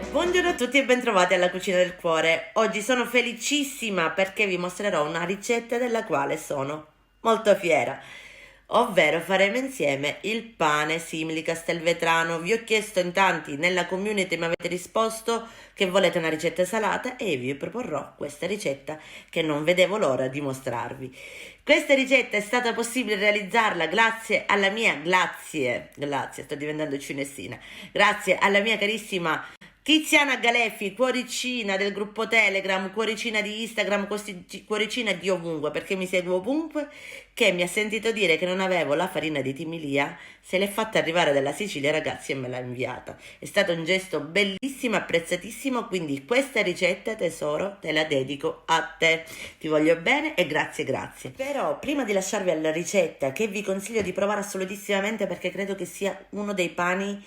Buongiorno a tutti e bentrovati alla Cucina del Cuore. Oggi sono felicissima perché vi mostrerò una ricetta della quale sono molto fiera, ovvero faremo insieme il pane simili castelvetrano. Vi ho chiesto in tanti nella community, mi avete risposto che volete una ricetta salata e vi proporrò questa ricetta che non vedevo l'ora di mostrarvi. Questa ricetta è stata possibile realizzarla grazie, sto diventando cinesina, grazie alla mia carissima Tiziana Galeffi, cuoricina del gruppo Telegram, cuoricina di Instagram, cuoricina di ovunque, perché mi segue ovunque, che mi ha sentito dire che non avevo la farina di timilia, se l'è fatta arrivare dalla Sicilia, ragazzi, e me l'ha inviata. È stato un gesto bellissimo, apprezzatissimo, quindi questa ricetta, tesoro, te la dedico a te. Ti voglio bene e grazie, grazie. Però, prima di lasciarvi alla ricetta, che vi consiglio di provare assolutissimamente perché credo che sia uno dei pani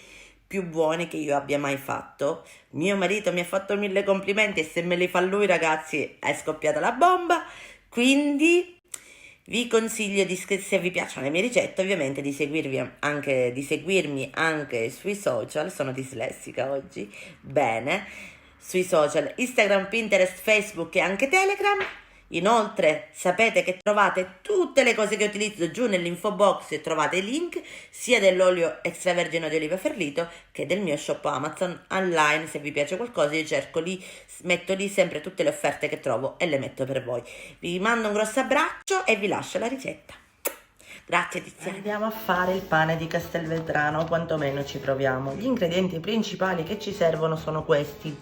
più buoni che io abbia mai fatto. Mio marito mi ha fatto 1000 complimenti e se me li fa lui, ragazzi, è scoppiata la bomba. Quindi vi consiglio se vi piacciono le mie ricette, ovviamente di seguirmi anche sui social. Sono dislessica oggi. Bene. Sui social Instagram, Pinterest, Facebook e anche Telegram. Inoltre sapete che trovate tutte le cose che utilizzo giù nell'info box e trovate i link sia dell'olio extravergine di oliva ferlito che del mio shop Amazon online. Se vi piace qualcosa io cerco lì, metto lì sempre tutte le offerte che trovo e le metto per voi. Vi mando un grosso abbraccio e vi lascio la ricetta. Grazie Tiziana. Andiamo a fare il pane di Castelvetrano, o quantomeno ci proviamo. Gli ingredienti principali che ci servono sono questi.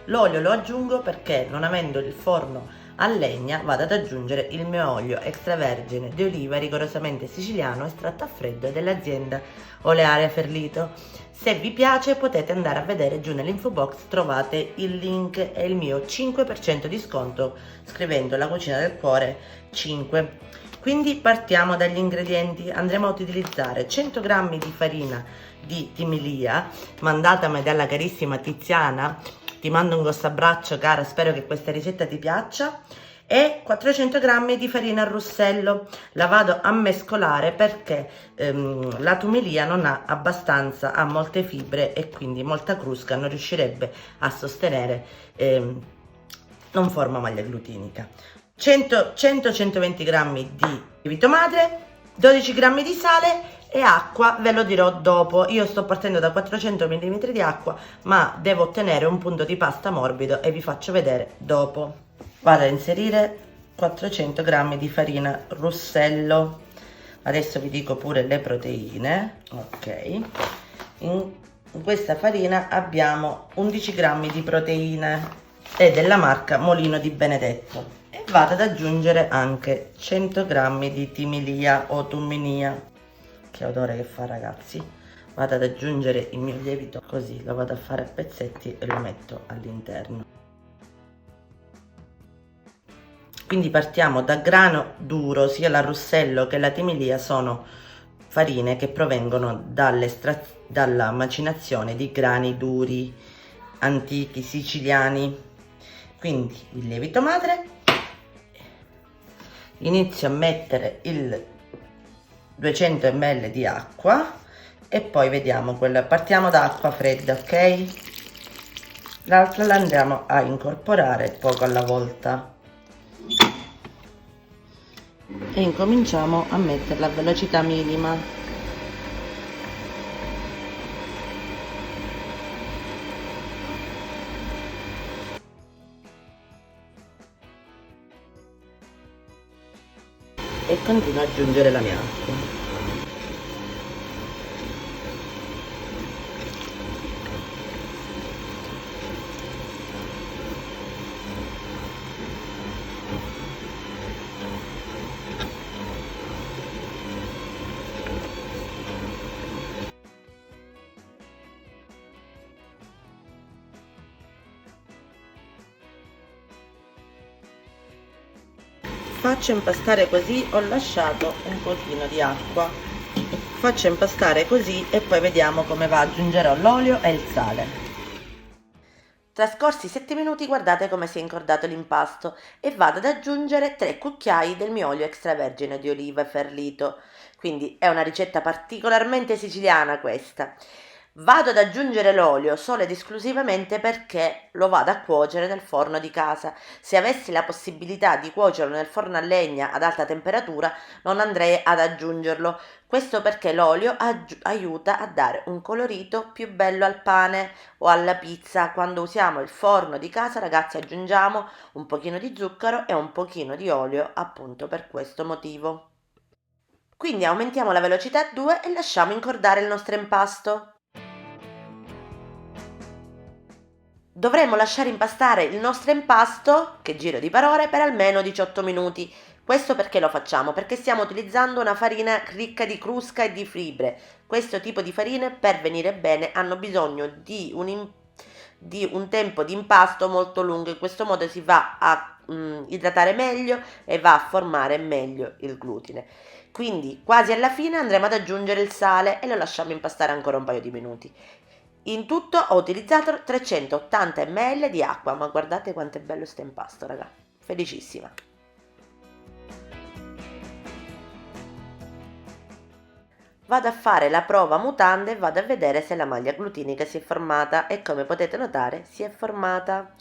L'olio lo aggiungo perché, non avendo il forno a legna, vado ad aggiungere il mio olio extravergine di oliva rigorosamente siciliano estratto a freddo dell'azienda Olearia Ferlito. Se vi piace potete andare a vedere giù nell'info box, trovate il link e il mio 5% di sconto scrivendo La Cucina del Cuore 5. Quindi partiamo dagli ingredienti. Andremo ad utilizzare 100 g di farina di timilia mandatami dalla carissima Tiziana. Ti mando un grosso abbraccio cara, spero che questa ricetta ti piaccia, e 400 g di farina a russello. La vado a mescolare perché la tumilia non ha abbastanza, ha molte fibre e quindi molta crusca, non riuscirebbe a sostenere, non forma maglia glutinica. 100-120 g di lievito madre, 12 g di sale e acqua, ve lo dirò dopo. Io sto partendo da 400 ml di acqua, ma devo ottenere un punto di pasta morbido e vi faccio vedere dopo. Vado a inserire 400 g di farina russello. Adesso vi dico pure le proteine. Ok, in questa farina abbiamo 11 g di proteine, è della marca Molino di Benedetto. E vado ad aggiungere anche 100 g di timilia o tumminia. Che odore che fa, ragazzi. Vado ad aggiungere il mio lievito, così lo vado a fare a pezzetti e lo metto all'interno. Quindi partiamo da grano duro. Sia la russello che la timilia sono farine che provengono dalla macinazione di grani duri antichi siciliani. Quindi il lievito madre, inizio a mettere il 200 ml di acqua e poi vediamo partiamo da acqua fredda, ok? L'altra la andiamo a incorporare poco alla volta e incominciamo a metterla a velocità minima. E continuo ad aggiungere la mia acqua. Faccio impastare così, ho lasciato un pochino di acqua, faccio impastare così e poi vediamo come va. Aggiungerò l'olio e il sale. Trascorsi 7 minuti guardate come si è incordato l'impasto e vado ad aggiungere 3 cucchiai del mio olio extravergine di oliva ferlito. Quindi è una ricetta particolarmente siciliana questa. Vado ad aggiungere l'olio solo ed esclusivamente perché lo vado a cuocere nel forno di casa. Se avessi la possibilità di cuocerlo nel forno a legna ad alta temperatura, non andrei ad aggiungerlo. Questo perché l'olio aiuta a dare un colorito più bello al pane o alla pizza. Quando usiamo il forno di casa, ragazzi, aggiungiamo un pochino di zucchero e un pochino di olio, appunto per questo motivo. Quindi aumentiamo la velocità a 2 e lasciamo incordare il nostro impasto. Dovremmo lasciare impastare il nostro impasto, che giro di parole, per almeno 18 minuti. Questo perché lo facciamo? Perché stiamo utilizzando una farina ricca di crusca e di fibre. Questo tipo di farine per venire bene hanno bisogno di un tempo di impasto molto lungo. In questo modo si va a idratare meglio e va a formare meglio il glutine. Quindi quasi alla fine andremo ad aggiungere il sale e lo lasciamo impastare ancora un paio di minuti. In tutto ho utilizzato 380 ml di acqua, ma guardate quanto è bello sto impasto, raga. Felicissima. Vado a fare la prova mutande e vado a vedere se la maglia glutinica si è formata e come potete notare si è formata.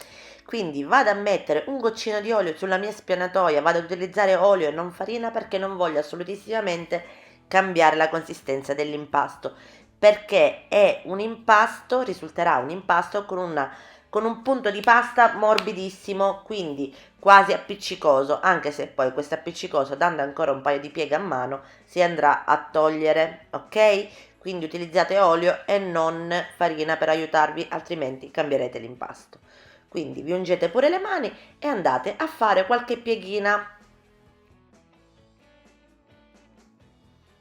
Quindi vado a mettere un goccino di olio sulla mia spianatoia, vado ad utilizzare olio e non farina perché non voglio assolutissimamente cambiare la consistenza dell'impasto, perché è un impasto, risulterà un impasto con un punto di pasta morbidissimo, quindi quasi appiccicoso, anche se poi questo appiccicoso, dando ancora un paio di pieghe a mano, si andrà a togliere, ok? Quindi utilizzate olio e non farina per aiutarvi, altrimenti cambierete l'impasto. Quindi vi ungete pure le mani e andate a fare qualche pieghina.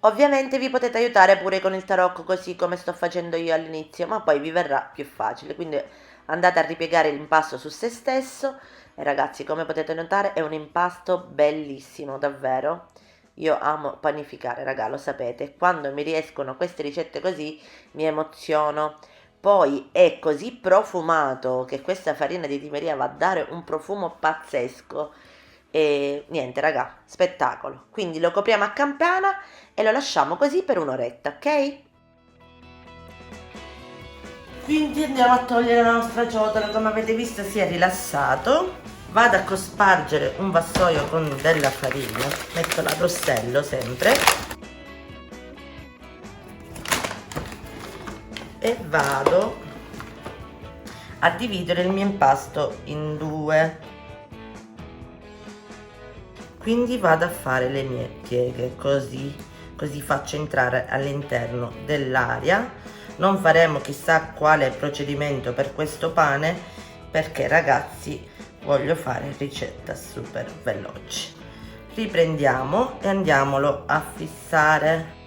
Ovviamente vi potete aiutare pure con il tarocco così come sto facendo io all'inizio, ma poi vi verrà più facile, quindi andate a ripiegare l'impasto su se stesso e ragazzi, come potete notare è un impasto bellissimo, davvero. Io amo panificare, raga, lo sapete, quando mi riescono queste ricette così mi emoziono. Poi è così profumato che questa farina di timeria va a dare un profumo pazzesco. E niente, raga, spettacolo. Quindi lo copriamo a campana e lo lasciamo così per un'oretta, ok? Quindi andiamo a togliere la nostra ciotola, come avete visto si è rilassato. Vado a cospargere un vassoio con della farina, metto la rossello sempre e vado a dividere il mio impasto in due. Quindi vado a fare le mie pieghe così faccio entrare all'interno dell'aria. Non faremo chissà quale procedimento per questo pane perché ragazzi voglio fare ricetta super veloce. Riprendiamo e andiamolo a fissare.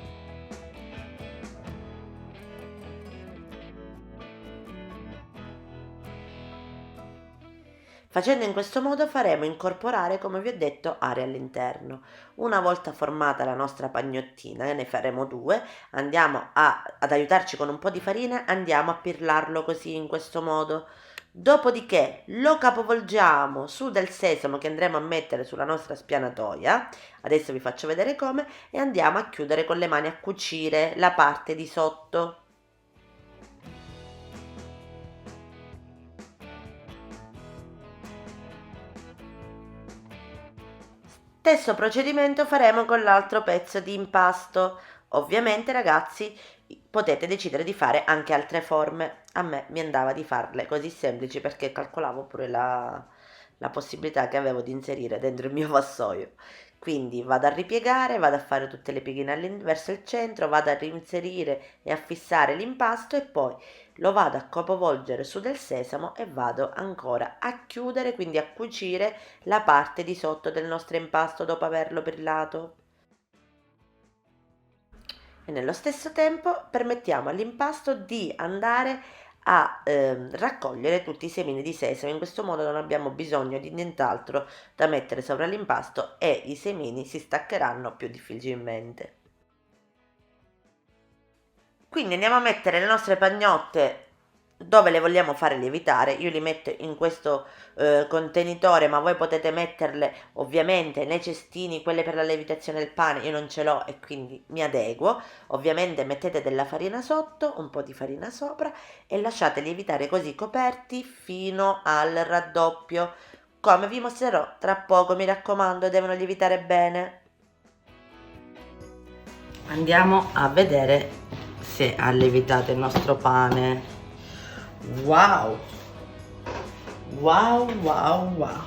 Facendo in questo modo faremo incorporare, come vi ho detto, aria all'interno. Una volta formata la nostra pagnottina, ne faremo due, andiamo ad aiutarci con un po' di farina, andiamo a pirlarlo così in questo modo. Dopodiché lo capovolgiamo su del sesamo che andremo a mettere sulla nostra spianatoia, adesso vi faccio vedere come, e andiamo a chiudere con le mani a cucire la parte di sotto. Stesso procedimento faremo con l'altro pezzo di impasto. Ovviamente ragazzi potete decidere di fare anche altre forme. A me mi andava di farle così semplici perché calcolavo pure la possibilità che avevo di inserire dentro il mio vassoio. Quindi vado a ripiegare, vado a fare tutte le pieghine verso il centro, vado a reinserire e a fissare l'impasto e poi lo vado a capovolgere su del sesamo e vado ancora a chiudere, quindi a cucire la parte di sotto del nostro impasto dopo averlo brillato. E nello stesso tempo permettiamo all'impasto di andare a raccogliere tutti i semini di sesamo. In questo modo non abbiamo bisogno di nient'altro da mettere sopra l'impasto e i semini si staccheranno più difficilmente. Quindi andiamo a mettere le nostre pagnotte dove le vogliamo fare lievitare. Io li metto in questo contenitore, ma voi potete metterle ovviamente nei cestini, quelle per la lievitazione del pane. Io non ce l'ho e quindi mi adeguo. Ovviamente mettete della farina sotto, un po' di farina sopra e lasciate lievitare così coperti fino al raddoppio, come vi mostrerò tra poco. Mi raccomando, devono lievitare bene. Andiamo a vedere se ha lievitato il nostro pane. Wow, wow, wow, wow.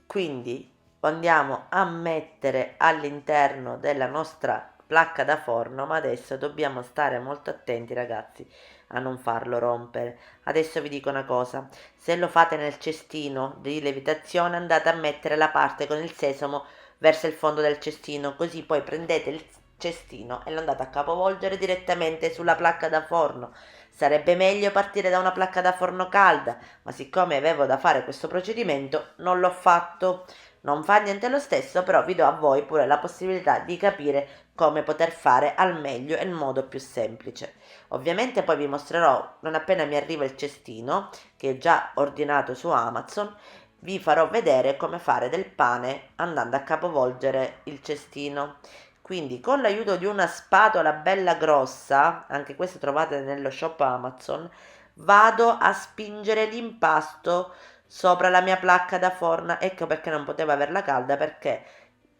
Quindi andiamo a mettere all'interno della nostra placca da forno, ma adesso dobbiamo stare molto attenti, ragazzi, a non farlo rompere. Adesso vi dico una cosa: se lo fate nel cestino di lievitazione, andate a mettere la parte con il sesamo verso il fondo del cestino, così poi prendete il cestino e lo andate a capovolgere direttamente sulla placca da forno. Sarebbe meglio partire da una placca da forno calda, ma siccome avevo da fare questo procedimento non l'ho fatto. Non fa niente lo stesso, però vi do a voi pure la possibilità di capire come poter fare al meglio e il modo più semplice. Ovviamente poi vi mostrerò, non appena mi arriva il cestino, che è già ordinato su Amazon, vi farò vedere come fare del pane andando a capovolgere il cestino. Quindi con l'aiuto di una spatola bella grossa, anche queste trovate nello shop Amazon, vado a spingere l'impasto sopra la mia placca da forno. Ecco perché non potevo averla calda, perché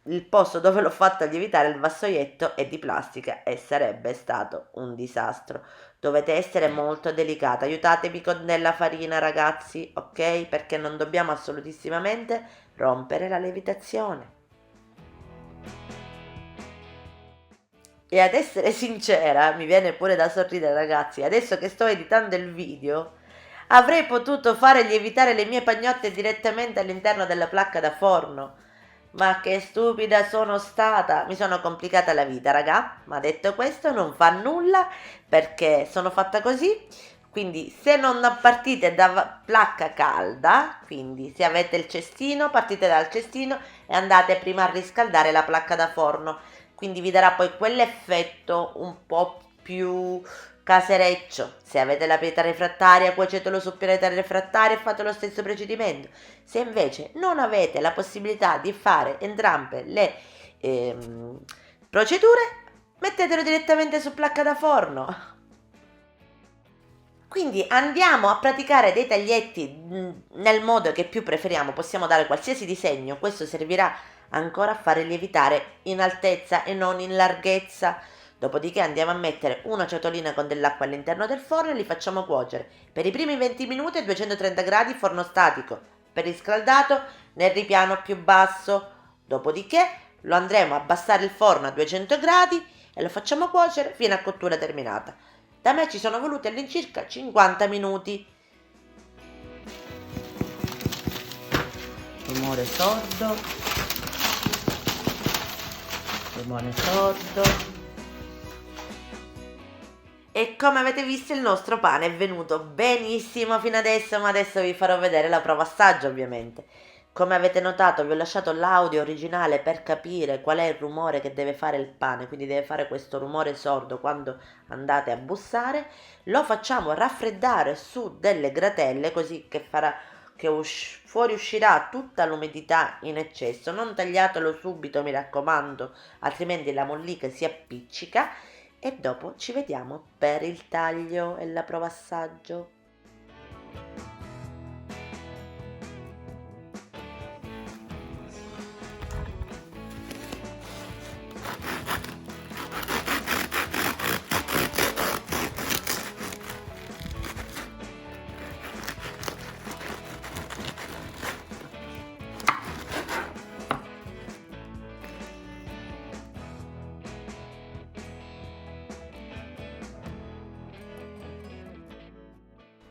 il posto dove l'ho fatta lievitare, il vassoietto, è di plastica e sarebbe stato un disastro. Dovete essere molto delicata, aiutatevi con della farina, ragazzi, ok? Perché non dobbiamo assolutissimamente rompere la lievitazione. E ad essere sincera, mi viene pure da sorridere, ragazzi, adesso che sto editando il video, avrei potuto fare lievitare le mie pagnotte direttamente all'interno della placca da forno. Ma che stupida sono stata, mi sono complicata la vita, raga. Ma detto questo, non fa nulla perché sono fatta così. Quindi se non partite da placca calda, quindi se avete il cestino, partite dal cestino e andate prima a riscaldare la placca da forno. Quindi vi darà poi quell'effetto un po' più casereccio. Se avete la pietra refrattaria, cuocetelo su pietra refrattaria e fate lo stesso procedimento. Se invece non avete la possibilità di fare entrambe le procedure, mettetelo direttamente su placca da forno. Quindi andiamo a praticare dei taglietti nel modo che più preferiamo. Possiamo dare qualsiasi disegno, questo servirà ancora a fare lievitare in altezza e non in larghezza. Dopodiché andiamo a mettere una ciotolina con dell'acqua all'interno del forno e li facciamo cuocere per i primi 20 minuti a 230 gradi forno statico, per riscaldato nel ripiano più basso. Dopodiché lo andremo a abbassare il forno a 200 gradi e lo facciamo cuocere fino a cottura terminata. Da me ci sono voluti all'incirca 50 minuti. Rumore sordo. Rumore sordo. E come avete visto il nostro pane è venuto benissimo fino adesso, ma adesso vi farò vedere la prova assaggio, ovviamente. Come avete notato, vi ho lasciato l'audio originale per capire qual è il rumore che deve fare il pane, quindi deve fare questo rumore sordo quando andate a bussare. Lo facciamo raffreddare su delle gratelle, così che farà che fuori uscirà tutta l'umidità in eccesso. Non tagliatelo subito, mi raccomando, altrimenti la mollica si appiccica. E dopo ci vediamo per il taglio e la prova assaggio.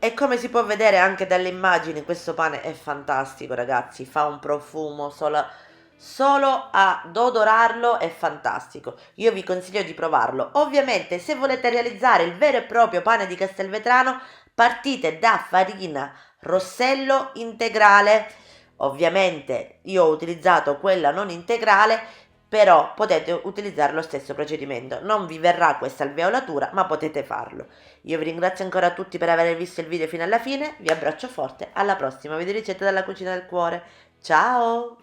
E come si può vedere anche dalle immagini, questo pane è fantastico, ragazzi, fa un profumo solo ad odorarlo è fantastico. Io vi consiglio di provarlo. Ovviamente, se volete realizzare il vero e proprio pane di Castelvetrano, partite da farina Rossello integrale. Ovviamente io ho utilizzato quella non integrale però potete utilizzare lo stesso procedimento. Non vi verrà questa alveolatura, ma potete farlo. Io vi ringrazio ancora tutti per aver visto il video fino alla fine, vi abbraccio forte, alla prossima video ricetta dalla cucina del cuore. Ciao!